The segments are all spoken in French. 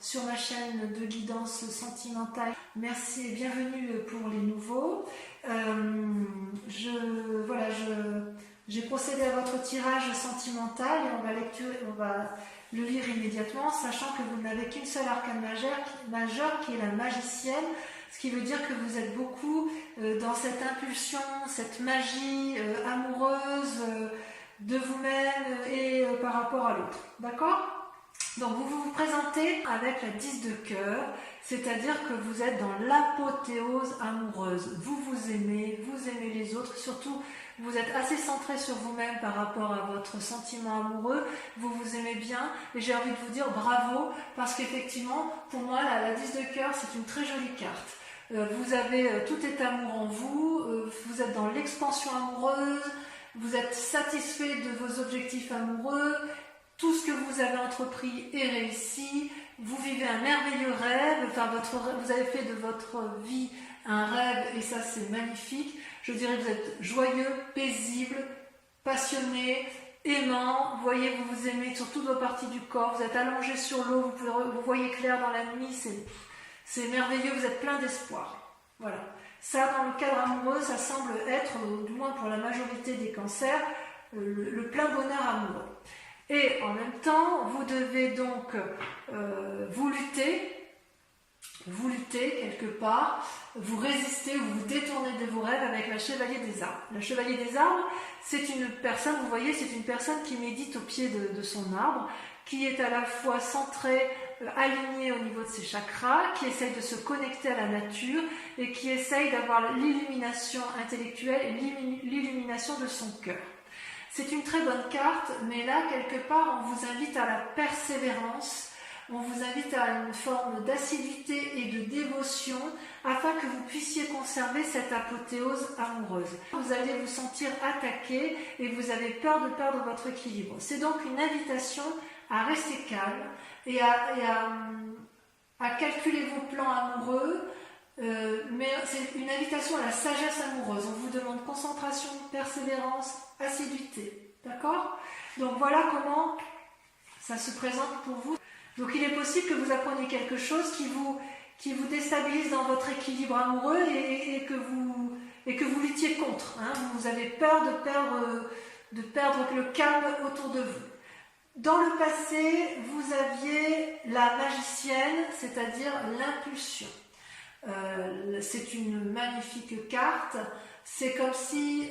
sur ma chaîne de guidance sentimentale. Merci et bienvenue pour les nouveaux. J'ai procédé à votre tirage sentimental et on va le lire immédiatement, sachant que vous n'avez qu'une seule arcane majeure qui est la magicienne, ce qui veut dire que vous êtes beaucoup dans cette impulsion, cette magie amoureuse de vous-même et par rapport à l'autre. D'accord ? Donc vous vous présentez avec la 10 de cœur, c'est-à-dire que vous êtes dans l'apothéose amoureuse. Vous aimez les autres, surtout vous êtes assez centré sur vous-même par rapport à votre sentiment amoureux, vous vous aimez bien et j'ai envie de vous dire bravo parce qu'effectivement pour moi la 10 de cœur c'est une très jolie carte. Vous avez tout est amour en vous, vous êtes dans l'expansion amoureuse, vous êtes satisfait de vos objectifs amoureux, tout ce que vous avez entrepris est réussi, vous vivez un merveilleux rêve, vous avez fait de votre vie un rêve et ça c'est magnifique. Je dirais que vous êtes joyeux, paisible, passionné, aimant, vous voyez, vous vous aimez sur toutes vos parties du corps, vous êtes allongé sur l'eau, vous voyez clair dans la nuit, c'est merveilleux, vous êtes plein d'espoir. Voilà. Ça, dans le cadre amoureux, ça semble être, du moins pour la majorité des cancers, le plein bonheur amoureux. Et en même temps, vous devez donc vous lutter quelque part, vous résistez ou vous détournez de vos rêves avec la chevalier des arbres. La chevalier des arbres, c'est une personne, vous voyez, c'est une personne qui médite au pied de son arbre, qui est à la fois centrée, alignée au niveau de ses chakras, qui essaye de se connecter à la nature et qui essaye d'avoir l'illumination intellectuelle et l'illumination de son cœur. C'est une très bonne carte, mais là, quelque part, on vous invite à la persévérance, on vous invite à une forme d'assiduité et de dévotion afin que vous puissiez conserver cette apothéose amoureuse. Vous allez vous sentir attaqué et vous avez peur de perdre votre équilibre. C'est donc une invitation à rester calme et à calculer vos plans amoureux, mais c'est une invitation à la sagesse amoureuse. On vous demande concentration, persévérance, assiduité. D'accord ? Donc voilà comment ça se présente pour vous. Donc il est possible que vous appreniez quelque chose qui vous déstabilise dans votre équilibre amoureux et que vous luttiez contre. Hein. Vous avez peur de perdre le calme autour de vous. Dans le passé, vous aviez la magicienne, c'est-à-dire l'impulsion. C'est une magnifique carte. C'est comme si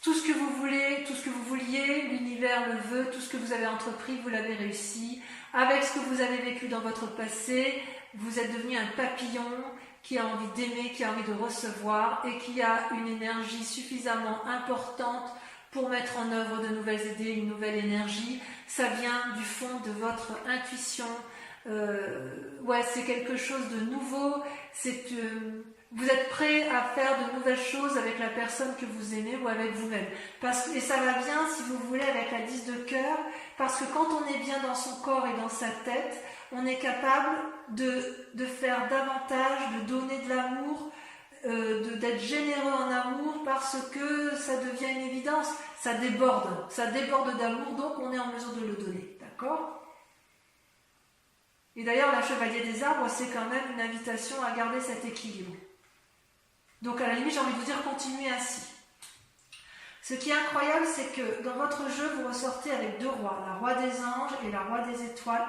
tout ce que vous voulez, tout ce que vous vouliez, l'univers le veut, tout ce que vous avez entrepris, vous l'avez réussi. Avec ce que vous avez vécu dans votre passé, vous êtes devenu un papillon qui a envie d'aimer, qui a envie de recevoir et qui a une énergie suffisamment importante pour mettre en œuvre de nouvelles idées, une nouvelle énergie. Ça vient du fond de votre intuition. C'est quelque chose de nouveau. Vous êtes prêt à faire de nouvelles choses avec la personne que vous aimez ou avec vous-même. Et ça va bien, si vous voulez, avec la 10 de cœur, parce que quand on est bien dans son corps et dans sa tête, on est capable de faire davantage, de donner de l'amour, d'être généreux en amour, parce que ça devient une évidence, ça déborde d'amour, donc on est en mesure de le donner. D'accord ? Et d'ailleurs, la chevalier des arbres, c'est quand même une invitation à garder cet équilibre. Donc à la limite, j'ai envie de vous dire, continuez ainsi. Ce qui est incroyable, c'est que dans votre jeu, vous ressortez avec deux rois, la roi des anges et la roi des étoiles,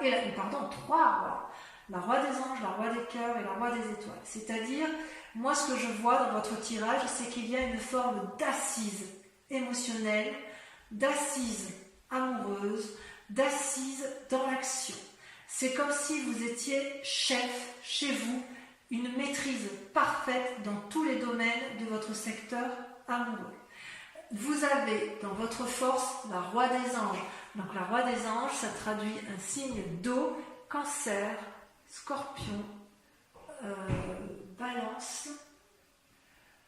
trois rois. La roi des anges, la roi des cœurs et la roi des étoiles. C'est-à-dire, moi ce que je vois dans votre tirage, c'est qu'il y a une forme d'assise émotionnelle, d'assise amoureuse, d'assise dans l'action. C'est comme si vous étiez chef chez vous, une maîtrise parfaite dans tous les domaines de votre secteur amoureux. Vous avez dans votre force la roi des anges. Donc la roi des anges, ça traduit un signe d'eau, cancer, scorpion, balance.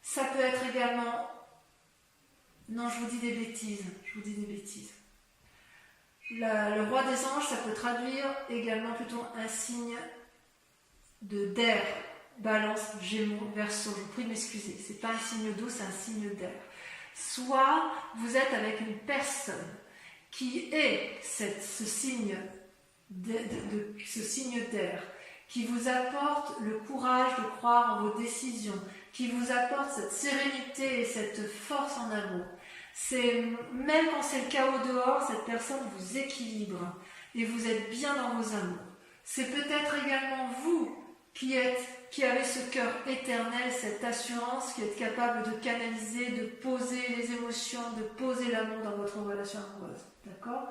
Ça peut être également... Non, je vous dis des bêtises. Le roi des anges, ça peut traduire également plutôt un signe d'air. Balance, Gémeaux, Verseau. Je vous prie de m'excuser. C'est pas un signe d'eau, c'est un signe d'air. Soit vous êtes avec une personne qui est ce signe d'air, qui vous apporte le courage de croire en vos décisions, qui vous apporte cette sérénité et cette force en amour. Même quand c'est le chaos dehors, cette personne vous équilibre et vous êtes bien dans vos amours. C'est peut-être également vous qui avez ce cœur éternel, cette assurance, qui êtes capable de canaliser, de poser les émotions, de poser l'amour dans votre relation amoureuse. D'accord ?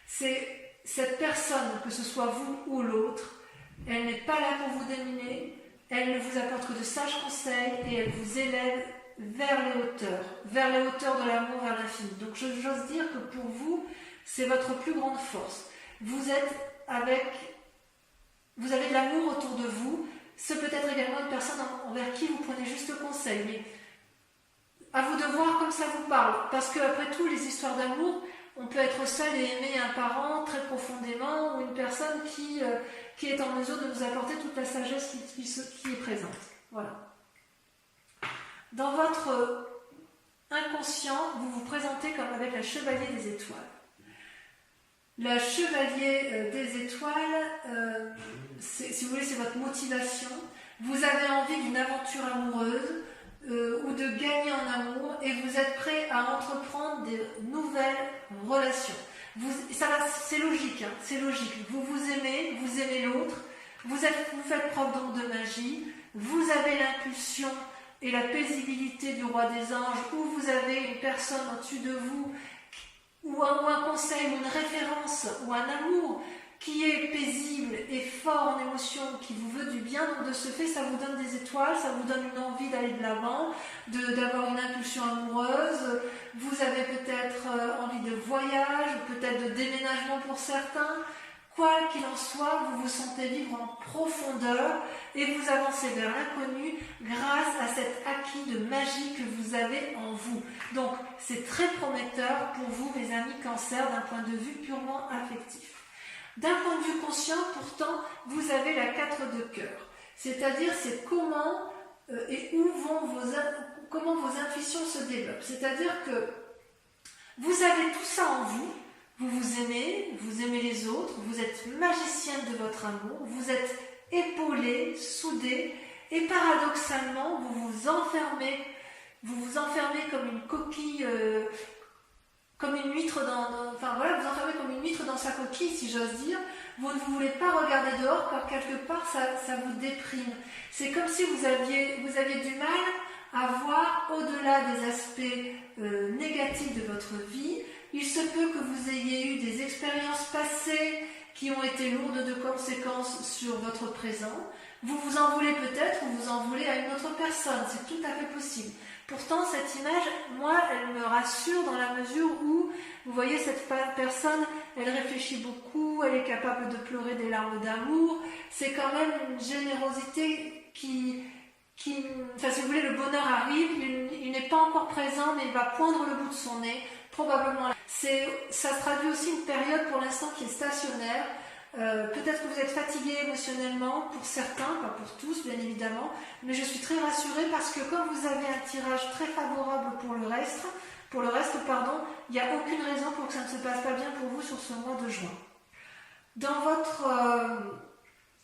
C'est cette personne, que ce soit vous ou l'autre, elle n'est pas là pour vous dominer, elle ne vous apporte que de sages conseils et elle vous élève vers les hauteurs de l'amour, vers l'infini. Donc j'ose dire que pour vous, c'est votre plus grande force. Vous avez de l'amour autour de vous. C'est peut-être également une personne envers qui vous prenez juste conseil, mais à vous de voir comme ça vous parle. Parce qu'après tout, les histoires d'amour, on peut être seul et aimer un parent très profondément ou une personne qui est en mesure de nous apporter toute la sagesse qui est présente. Voilà. Dans votre inconscient, vous vous présentez comme avec la chevalier des étoiles. La chevalier des étoiles, si vous voulez, c'est votre motivation. Vous avez envie d'une aventure amoureuse ou de gagner en amour et vous êtes prêt à entreprendre des nouvelles relations. C'est logique, hein, c'est logique. Vous aimez l'autre, vous faites preuve donc de magie, vous avez l'impulsion et la paisibilité du roi des anges, ou vous avez une personne au-dessus de vous, ou un conseil, ou une référence, ou un amour qui est paisible et fort en émotion, qui vous veut du bien. Donc de ce fait, ça vous donne des étoiles, ça vous donne une envie d'aller de l'avant, d'avoir une impulsion amoureuse. Vous avez peut-être envie de voyage, peut-être de déménagement pour certains. Quoi qu'il en soit, vous vous sentez vivre en profondeur et vous avancez vers l'inconnu grâce à cet acquis de magie que vous avez en vous. Donc, c'est très prometteur pour vous, mes amis Cancer, d'un point de vue purement affectif. D'un point de vue conscient, pourtant, vous avez la 4 de cœur. C'est-à-dire, c'est comment et où comment vos intuitions se développent. C'est-à-dire que vous avez tout ça en vous. Vous aimez les autres, vous êtes magicienne de votre amour, vous êtes épaulé, soudé, et paradoxalement, vous vous enfermez comme une coquille, comme une huître vous enfermez comme une huître dans sa coquille, si j'ose dire. Vous ne voulez pas regarder dehors, car quelque part, ça vous déprime. C'est comme si vous aviez du mal à voir au-delà des aspects négatifs de votre vie. Il se peut que vous ayez eu des expériences passées qui ont été lourdes de conséquences sur votre présent. Vous vous en voulez peut-être ou vous en voulez à une autre personne, c'est tout à fait possible. Pourtant, cette image, moi, elle me rassure dans la mesure où, vous voyez, cette personne, elle réfléchit beaucoup, elle est capable de pleurer des larmes d'amour. C'est quand même une générosité si vous voulez, le bonheur arrive, il n'est pas encore présent, mais il va poindre le bout de son nez, probablement. Ça traduit aussi une période pour l'instant qui est stationnaire. Peut-être que vous êtes fatigué émotionnellement, pour certains, pas pour tous bien évidemment, mais je suis très rassurée parce que comme vous avez un tirage très favorable pour le reste, il n'y a aucune raison pour que ça ne se passe pas bien pour vous sur ce mois de juin. Dans votre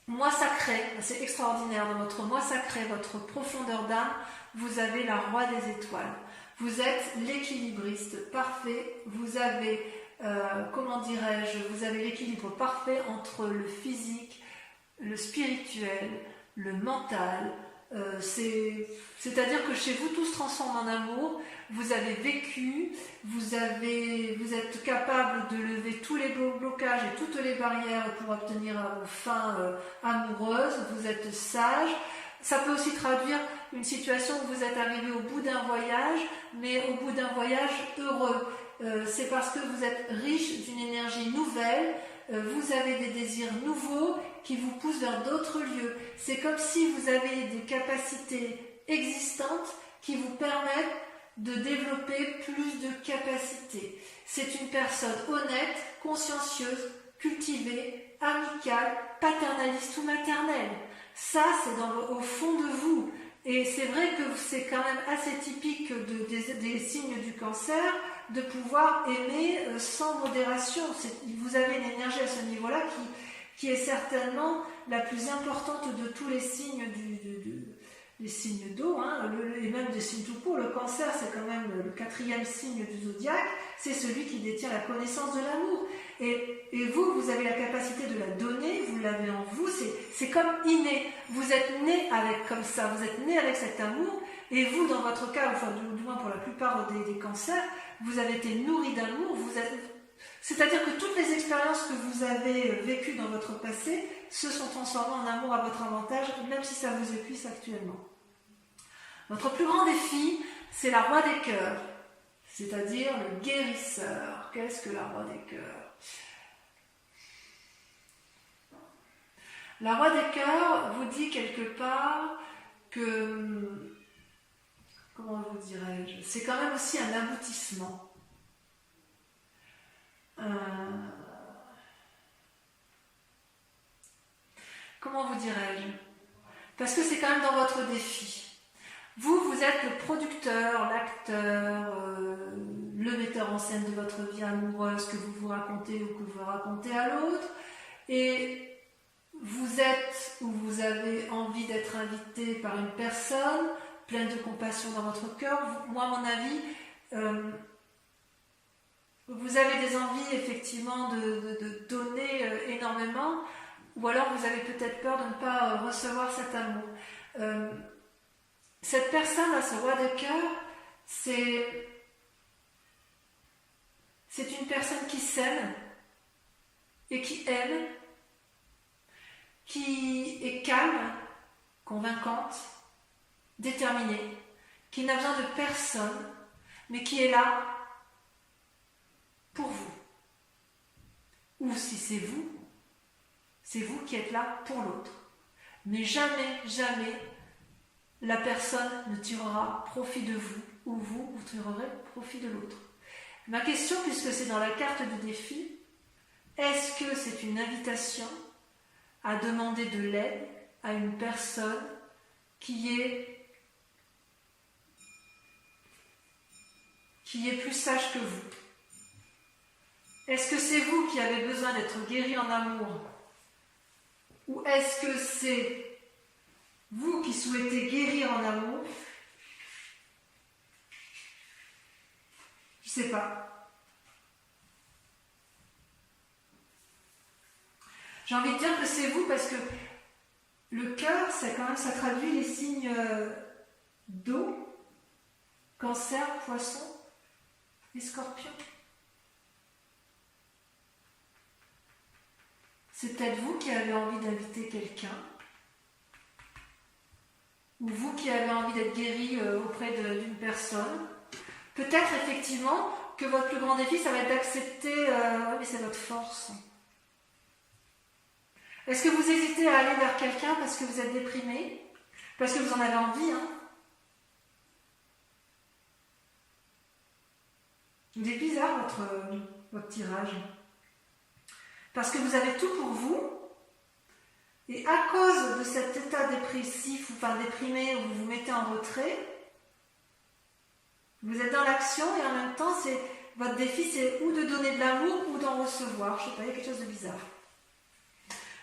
mois sacré, c'est extraordinaire, dans votre mois sacré, votre profondeur d'âme, vous avez la roi des étoiles. Vous êtes l'équilibriste parfait, vous avez, vous avez l'équilibre parfait entre le physique, le spirituel, le mental. C'est-à-dire que chez vous, tout se transforme en amour. Vous avez vécu, vous êtes capable de lever tous les blocages et toutes les barrières pour obtenir vos fins amoureuses. Vous êtes sage. Ça peut aussi traduire une situation où vous êtes arrivé au bout d'un voyage, mais au bout d'un voyage heureux. C'est parce que vous êtes riche d'une énergie nouvelle, vous avez des désirs nouveaux qui vous poussent vers d'autres lieux. C'est comme si vous avez des capacités existantes qui vous permettent de développer plus de capacités. C'est une personne honnête, consciencieuse, cultivée, amicale, paternaliste ou maternelle. Ça, c'est au fond de vous. Et c'est vrai que c'est quand même assez typique des signes du Cancer, de pouvoir aimer sans modération. Vous avez une énergie à ce niveau-là qui est certainement la plus importante de tous les signes les signes d'eau, hein, et même des signes tout court. Le Cancer, c'est quand même le 4e signe du zodiaque, c'est celui qui détient la connaissance de l'amour. Et vous avez la capacité de la donner, vous l'avez en vous, c'est comme inné. Vous êtes né avec comme ça, vous êtes né avec cet amour, et vous, dans votre cas, enfin du moins pour la plupart des cancers, vous avez été nourri d'amour, c'est-à-dire que toutes les expériences que vous avez vécues dans votre passé se sont transformées en amour à votre avantage, même si ça vous épuise actuellement. Votre plus grand défi, c'est la Roi des cœurs, c'est-à-dire le guérisseur. Qu'est-ce que la Roi des cœurs? La Roi des cœurs vous dit quelque part que, comment vous dirais-je, c'est quand même aussi un aboutissement. Comment vous dirais-je? Parce que c'est quand même dans votre défi. Vous êtes le producteur, l'acteur, le metteur en scène de votre vie amoureuse que vous vous racontez ou que vous racontez à l'autre. Et vous êtes ou vous avez envie d'être invité par une personne pleine de compassion dans votre cœur. Moi, à mon avis, vous avez des envies effectivement de donner énormément, ou alors vous avez peut-être peur de ne pas recevoir cet amour. Cette personne, ce Roi de cœur, c'est une personne qui s'aime et qui aime, qui est calme, convaincante, déterminée, qui n'a besoin de personne, mais qui est là pour vous. Ou si c'est vous qui êtes là pour l'autre. Mais jamais, jamais, la personne ne tirera profit de vous, ou vous tirerez profit de l'autre. Ma question, puisque c'est dans la carte du défi, est-ce que c'est une invitation à demander de l'aide à une personne qui est plus sage que vous? Est-ce que c'est vous qui avez besoin d'être guéri en amour? Ou est-ce que c'est vous qui souhaitez guérir en amour? Je ne sais pas. J'ai envie de dire que c'est vous parce que le cœur, ça traduit les signes d'eau, Cancer, Poisson et Scorpion. C'est peut-être vous qui avez envie d'inviter quelqu'un, ou vous qui avez envie d'être guéri auprès d'une personne. Peut-être effectivement que votre plus grand défi, ça va être d'accepter, mais c'est votre force. Est-ce que vous hésitez à aller vers quelqu'un parce que vous êtes déprimé? Parce que vous en avez envie, hein? Il est bizarre votre tirage. Parce que vous avez tout pour vous, et à cause de cet état dépressif, enfin déprimé, où vous vous mettez en retrait, vous êtes dans l'action, et en même temps, votre défi, c'est ou de donner de l'amour, ou d'en recevoir. Je ne sais pas, il y a quelque chose de bizarre.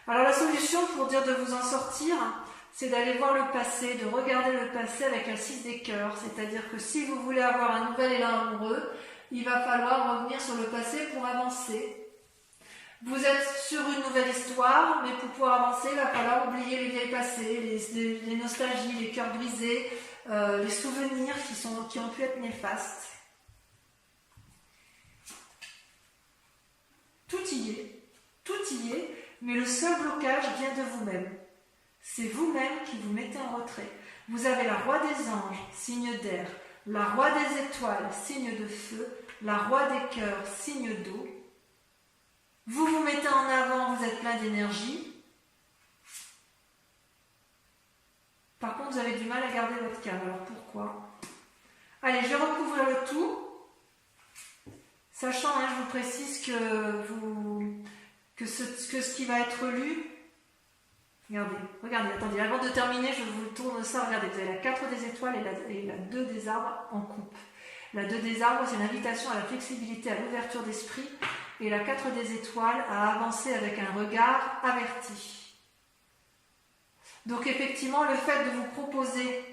Alors la solution pour dire de vous en sortir, c'est d'aller voir le passé, de regarder le passé avec un 6 des cœurs. C'est-à-dire que si vous voulez avoir un nouvel élan amoureux, il va falloir revenir sur le passé pour avancer. Vous êtes sur une nouvelle histoire, mais pour pouvoir avancer, il va falloir oublier les vieilles passés, les nostalgies, les cœurs brisés, les souvenirs qui ont pu être néfastes. Tout y est, mais le seul blocage vient de vous-même. C'est vous-même qui vous mettez en retrait. Vous avez la Roi des anges, signe d'air, la Roi des étoiles, signe de feu, la Roi des cœurs, signe d'eau. Vous vous mettez en avant, vous êtes plein d'énergie. Par contre, vous avez du mal à garder votre calme. Alors pourquoi? Allez, je vais recouvrir le tout. Sachant, je vous précise que ce qui va être lu... Regardez, attendez, avant de terminer, je vous tourne ça. Regardez, vous avez la 4 des étoiles et la 2 des arbres en coupe. La 2 des arbres, c'est l'invitation à la flexibilité, à l'ouverture d'esprit. Et la 4 des étoiles, à avancer avec un regard averti. Donc effectivement, le fait de vous proposer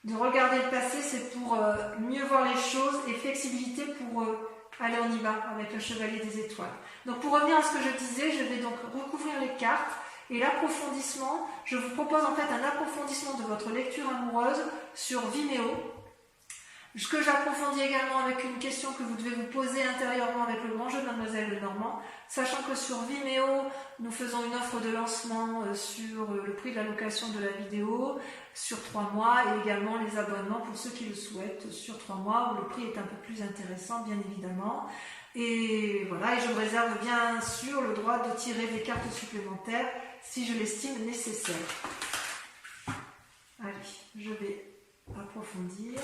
de regarder le passé, c'est pour mieux voir les choses, et flexibilité pour allez, on y va avec le chevalier des étoiles. Donc pour revenir à ce que je disais, je vais donc recouvrir les cartes, et l'approfondissement, je vous propose en fait un approfondissement de votre lecture amoureuse sur Vimeo, ce que j'approfondis également avec une question que vous devez vous poser intérieurement avec le grand jeu de Mademoiselle Lenormand, sachant que sur Vimeo, nous faisons une offre de lancement sur le prix de la location de la vidéo sur 3 mois, et également les abonnements pour ceux qui le souhaitent sur 3 mois, où le prix est un peu plus intéressant bien évidemment. Et voilà, et je me réserve bien sûr le droit de tirer des cartes supplémentaires si je l'estime nécessaire. Allez, je vais approfondir.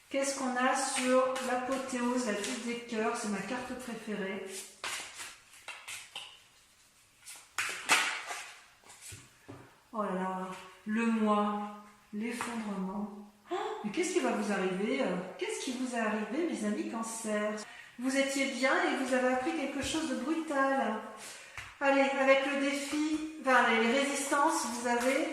Qu'est-ce qu'on a sur l'apothéose, la vie des cœurs? C'est ma carte préférée. Oh là là, le moi, l'effondrement. Oh, mais qu'est-ce qui va vous arriver? Qu'est-ce qui vous est arrivé, mes amis Cancer? Vous étiez bien et vous avez appris quelque chose de brutal. Allez, avec le défi, enfin les résistances, vous avez...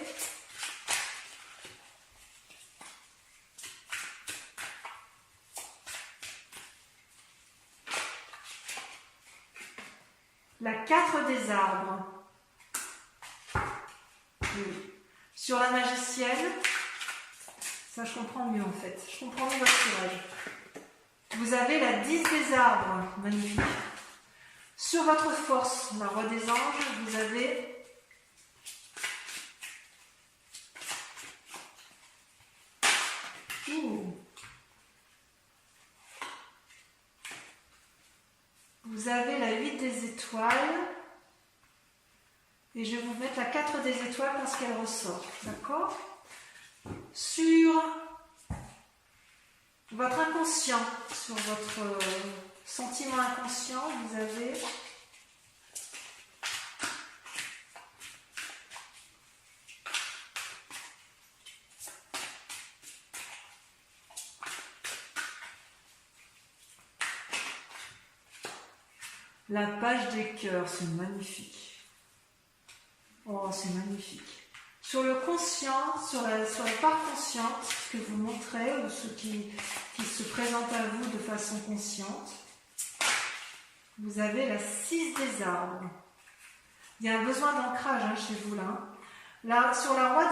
La 4 des arbres. Oui. Sur la magicienne, ça je comprends mieux en fait. Je comprends mieux votre tirage. Vous avez la 10 des arbres. Magnifique. Sur votre force, la roi des anges, vous avez vous avez la 8 des étoiles. Et je vais vous mettre la 4 des étoiles parce qu'elle ressort. D'accord? Sur votre inconscient, sur votre sentiment inconscient, vous avez la page des cœurs. C'est magnifique. Oh, c'est magnifique. Sur le conscient, sur la part consciente, ce que vous montrez, ou ce qui se présente à vous de façon consciente, vous avez la 6 des arbres. Il y a un besoin d'ancrage chez vous là. Là, sur la roi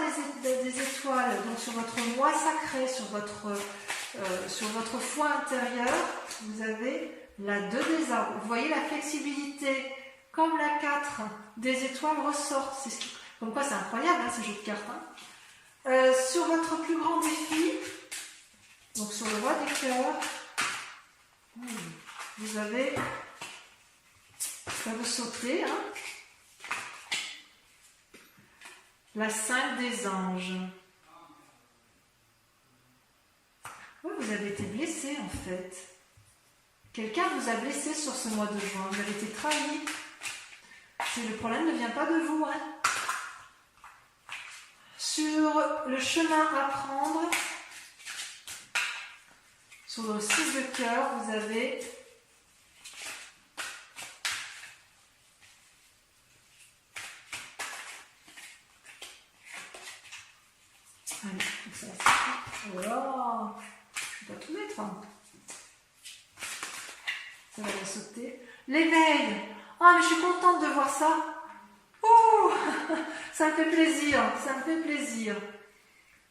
des étoiles, donc sur votre moi sacré, sur votre foi intérieure, vous avez la 2 des arbres. Vous voyez la flexibilité. Comme la 4 des étoiles ressort, comme quoi c'est incroyable ces jeux de cartes. Sur votre plus grand défi, donc sur le roi des cœurs, vous avez, ça vous sautez, la 5 des anges. Oui, vous avez été blessé en fait. Quelqu'un vous a blessé sur ce mois de juin, vous avez été trahi. Le problème ne vient pas de vous. Sur le chemin à prendre, sur le 6 de cœur, vous avez allez, ça va. Oh là, je ne vais pas tout mettre. Ça va la sauter. L'éveil. Ah, mais je suis contente de voir ça. Ouh, ça me fait plaisir, ça me fait plaisir.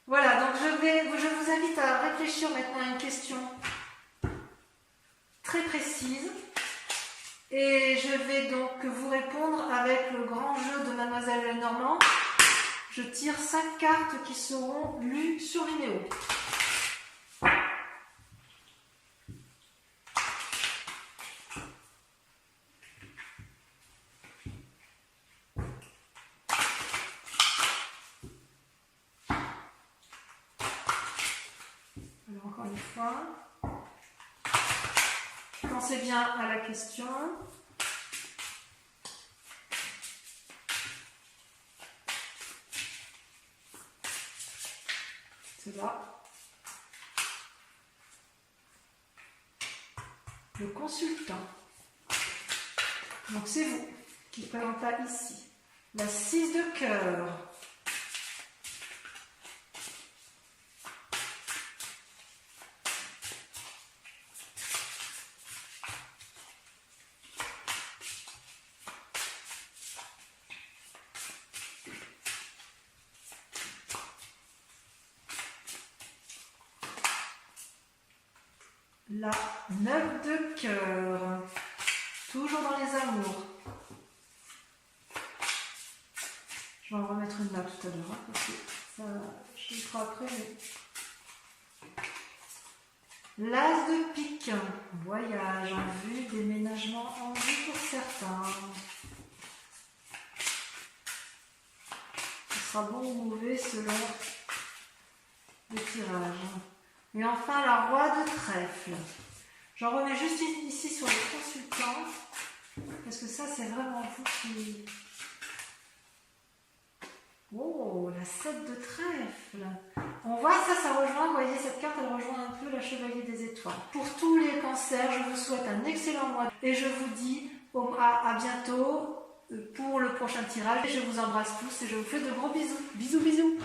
Voilà, donc je vous invite à réfléchir maintenant à une question très précise. Et je vais donc vous répondre avec le grand jeu de Mademoiselle Lenormand. Je tire 5 cartes qui seront lues sur Vimeo. Alors encore une fois. pensez bien à la question. C'est là. Le consultant. Donc c'est vous qui présente là ici. La 6 de cœur. La 9 de cœur. Toujours dans les amours. Je vais en remettre une là tout à l'heure, hein, parce que ça, je le ferai après. Mais... L'as de pique. Voyage en vue, déménagement en vue pour certains. Ce sera bon ou mauvais selon le tirage. Et enfin, la roi de trèfle. J'en remets juste ici sur le consultant, parce que ça, c'est vraiment vous qui... Oh, la 7 de trèfle. On voit ça rejoint, vous voyez, cette carte, elle rejoint un peu la chevalier des étoiles. Pour tous les cancers, je vous souhaite un excellent mois et je vous dis à bientôt pour le prochain tirage. Je vous embrasse tous et je vous fais de gros bisous. Bisous, bisous.